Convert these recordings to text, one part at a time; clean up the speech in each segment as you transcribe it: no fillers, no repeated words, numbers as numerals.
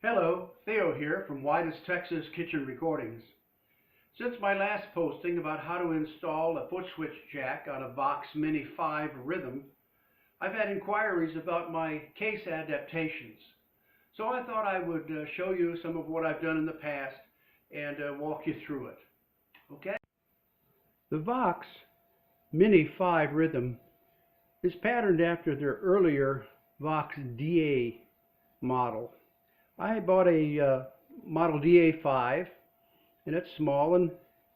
Hello, Theo here from Widest Texas Kitchen Recordings. Since my last posting about how to install a foot switch jack on a VOX Mini5 Rhythm, I've had inquiries about my case adaptations. So I thought I would show you some of what I've done in the past and walk you through it. Okay? The VOX Mini5 Rhythm is patterned after their earlier VOX DA model. I bought a model DA5, and it's small, and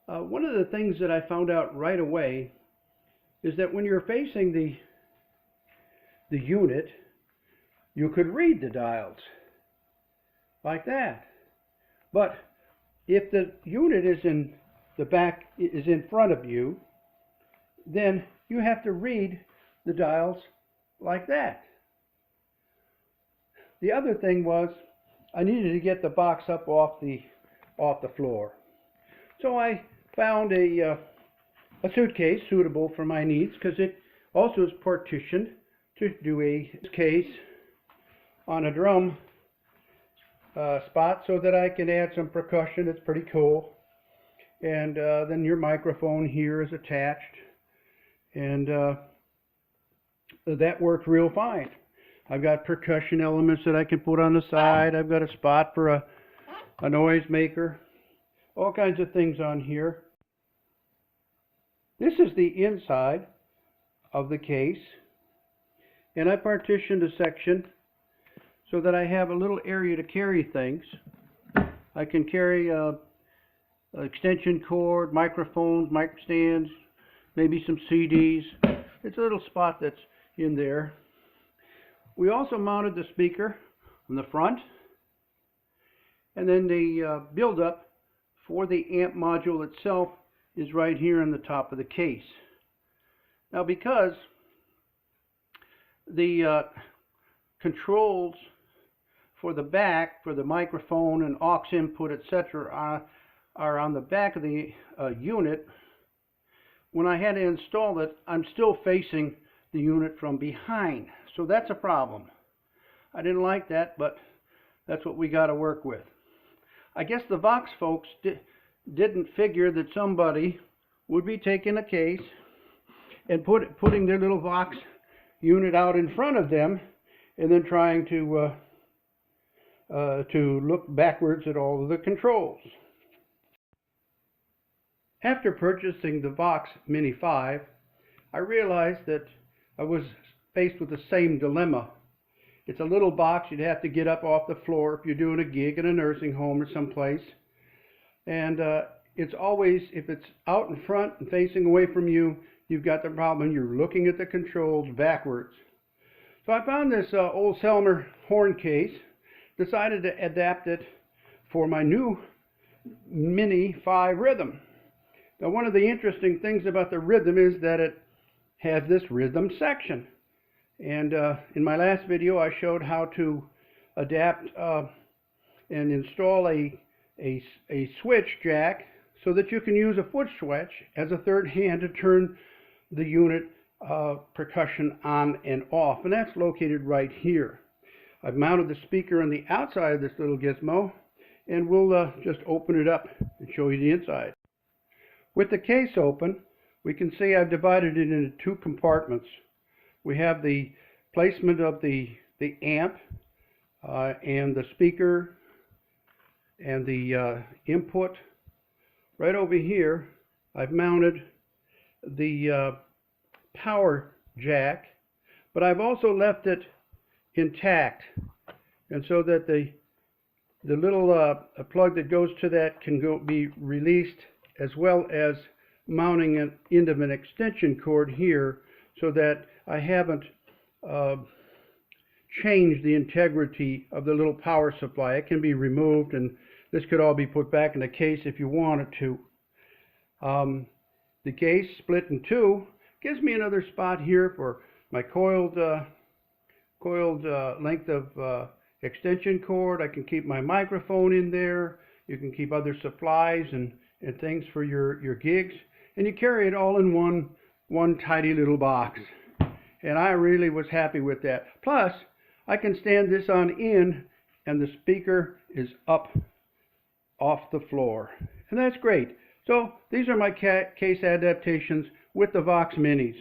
one of the things that I found out right away is that when you're facing the unit, you could read the dials like that. But if the unit is in the back, is in front of you, then you have to read the dials like that. The other thing was I needed to get the box up off the floor. So I found a suitcase suitable for my needs, because it also is partitioned to do a case on a drum spot so that I can add some percussion. It's pretty cool. And then your microphone here is attached, and that worked real fine. I've got percussion elements that I can put on the side. I've got a spot for a noise maker. All kinds of things on here. This is the inside of the case. And I partitioned a section so that I have a little area to carry things. I can carry an extension cord, microphones, mic stands, maybe some CDs. It's a little spot that's in there. We also mounted the speaker on the front, and then the build-up for the amp module itself is right here on the top of the case. Now, because the controls for the back, for the microphone and aux input, etc., are on the back of the unit, when I had to install it, I'm still facing the unit from behind. So that's a problem. I didn't like that, but that's what we got to work with. I guess the VOX folks didn't figure that somebody would be taking a case and putting their little VOX unit out in front of them, and then trying to look backwards at all of the controls. After purchasing the VOX Mini5, I realized that I was faced with the same dilemma. It's a little box. You'd have to get up off the floor if you're doing a gig in a nursing home or someplace. And it's always, if it's out in front and facing away from you, you've got the problem. You're looking at the controls backwards. So I found this old Selmer horn case, decided to adapt it for my new Mini5 Rhythm. Now, one of the interesting things about the Rhythm is that it has this rhythm section. And in my last video, I showed how to adapt and install a switch jack so that you can use a foot switch as a third hand to turn the unit percussion on and off. And that's located right here. I've mounted the speaker on the outside of this little gizmo, and we'll just open it up and show you the inside. With the case open, we can see I've divided it into two compartments. We have the placement of the amp and the speaker and the input. Right over here, I've mounted the power jack, but I've also left it intact, and so that the little plug that goes to that can be released, as well as mounting it into an extension cord here, so that I haven't changed the integrity of the little power supply. It can be removed, and this could all be put back in the case if you wanted to. The case split in two gives me another spot here for my coiled length of extension cord. I can keep my microphone in there. You can keep other supplies and things for your gigs, and you carry it all in one tidy little box. And I really was happy with that. Plus, I can stand this on end and the speaker is up off the floor. And that's great. So these are my case adaptations with the VOX Minis.